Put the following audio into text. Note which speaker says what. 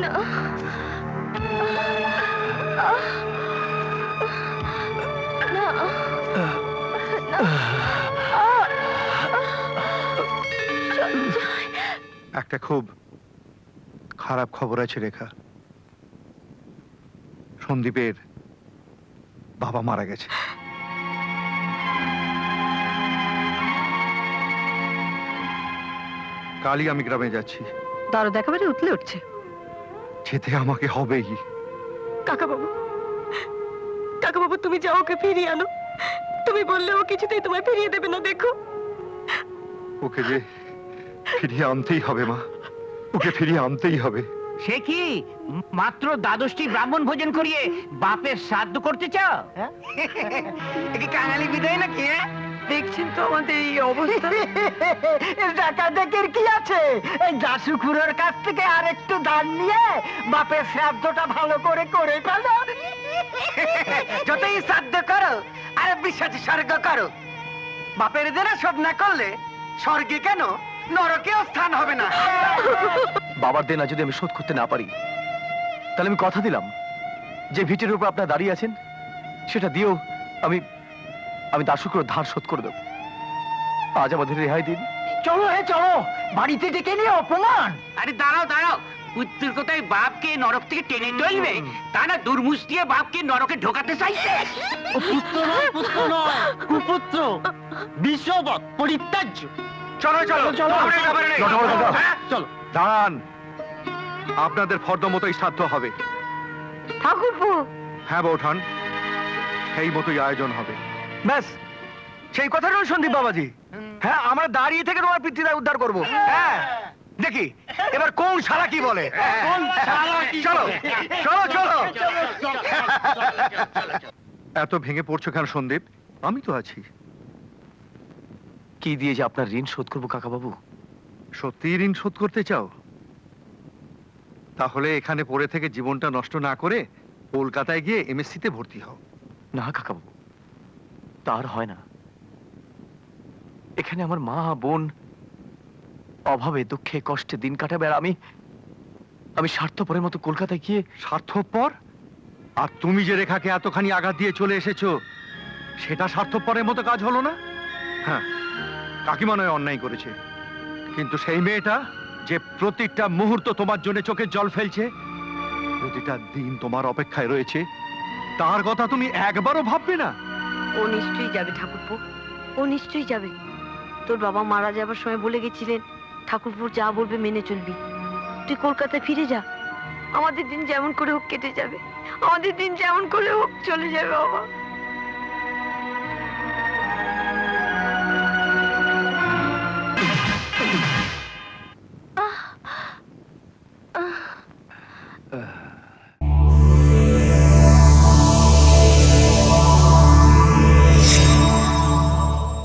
Speaker 1: না। না। না। সঞ্জয়।
Speaker 2: একটা খুব খারাপ খবর আছে রেখা। সন্দীপের বাবা মারা গেছে। কালই আমি গ্রামে যাচ্ছি।
Speaker 1: দরদ একেবারে উতলে উঠছে।
Speaker 2: যেতে আমাকে হবেই।
Speaker 1: কাকাবাবু, কাকাবাবু, তুমি যাও, ওকে ফিরিয়ে আনো। তুমি বললে ও কিছুতেই তোমায় ফিরিয়ে দেবে না। দেখো,
Speaker 2: ওকে যে ফিরিয়ে আনতেই হবে মা, ওকে ফিরিয়ে আনতেই হবে।
Speaker 3: সে কি মাত্র দ্বাদশটি ব্রাহ্মণ ভোজন করিয়ে বাপের শ্রাদ্ধ করতে চাও? কি কাঙালি বিদায় নাকি?
Speaker 1: দেখছেন তো আমাদের এই অবস্থা।
Speaker 3: ডাকাডাকির কি আছে? এই দাসুখুরের কাছ থেকে আরেকটু ধান নিয়ে বাপের শ্রাদ্ধটা ভালো করে করে ফেলো। যতই শ্রাদ্ধ করো আর বিশ্বাসী স্বর্গ করো, বাপের দেনা শোধ না করলে স্বর্গে কেন নরকেও স্থান হবে না।
Speaker 4: বাবার দেনা যদি আমি শোধ করতে না পারি, তাহলে আমি কথা দিলাম যে ভিটের উপর আপনারা দাঁড়িয়ে আছেন সেটা দিয়েও আমি আমি দাসুকের ধার শোধ করে দেব। আজ আমাদের রেহাই দিন।
Speaker 3: চলো হে চলো, বাড়িতে ডেকে নিয়ে অপমান। আরে দাঁড়াও দাঁড়াও, পুত্রের কোথায় বাপকে নরক থেকে টেনে তুলবে, তা না দুর্মুষ দিয়ে বাপকে নরকে ঢোকাতে চাইছে।
Speaker 5: পুত্র নয়, পুত্র নয়, কুপুত্র, বিশ্ববৎ, পরিত্যাজ্য।
Speaker 2: চলো চলো চলো,
Speaker 5: চলো।
Speaker 2: দাঁড়ান, আপনাদের ফর্দ মতোই শ্রাদ্ধ হবে।
Speaker 1: ঠাকুরপো,
Speaker 2: হ্যাঁ বৌঠান, সেই মতোই আয়োজন হবে।
Speaker 4: ব্যাস সেই কথাটাও সন্দীপ বাবাজি। হ্যাঁ, আমরা দাঁড়িয়ে থেকে তোমার পিতৃদায় উদ্ধার করবো। হ্যাঁ, দেখি এবার কোন শালা কি বলে। চলো চলো চলো।
Speaker 2: এত ভেঙে পড়ছো কেন সন্দীপ? আমি তো আছি।
Speaker 4: কি দিয়ে যে আপনার ঋণ শোধ করবো কাকা বাবু?
Speaker 2: সত্যি ঋণ শোধ করতে চাও? তাহলে এখানে পড়ে থেকে জীবনটা নষ্ট না করে কলকাতায় গিয়ে এমএসসি তে ভর্তি হও।
Speaker 4: না কাকা বাবু, তার হয় না। এখানে আমার মা বোন অভাবে দুঃখে কষ্টে দিন কাটাবে, আর আমি স্বার্থপরের মতো কলকাতায় গিয়ে।
Speaker 2: স্বার্থপর? আর তুমি যে রেখাকে এতখানি আঘাত দিয়ে চলে এসেছো, সেটা স্বার্থপরের মতো কাজ হলো না? হ্যাঁ, কাকিমা নয় অন্যায় করেছে, কিন্তু সেই মেয়েটা যে প্রতিটা মুহূর্ত তোমার জন্য চোখের জল ফেলছে, প্রতিটা দিন তোমার অপেক্ষায় রয়েছে, তার কথা তুমি একবারও ভাববে না?
Speaker 1: ও নিশ্চয়ই যাবে ঠাকুরপো, ও নিশ্চয়ই যাবে। তোর বাবা মারা যাবার সময় বলে গেছিলেন, ঠাকুরপো যা বলবে মেনে চলবি। তুই কলকাতায় ফিরে যা, আমাদের দিন যেমন করে হোক কেটে যাবে, আমাদের দিন যেমন করে হোক চলে যাবে বাবা।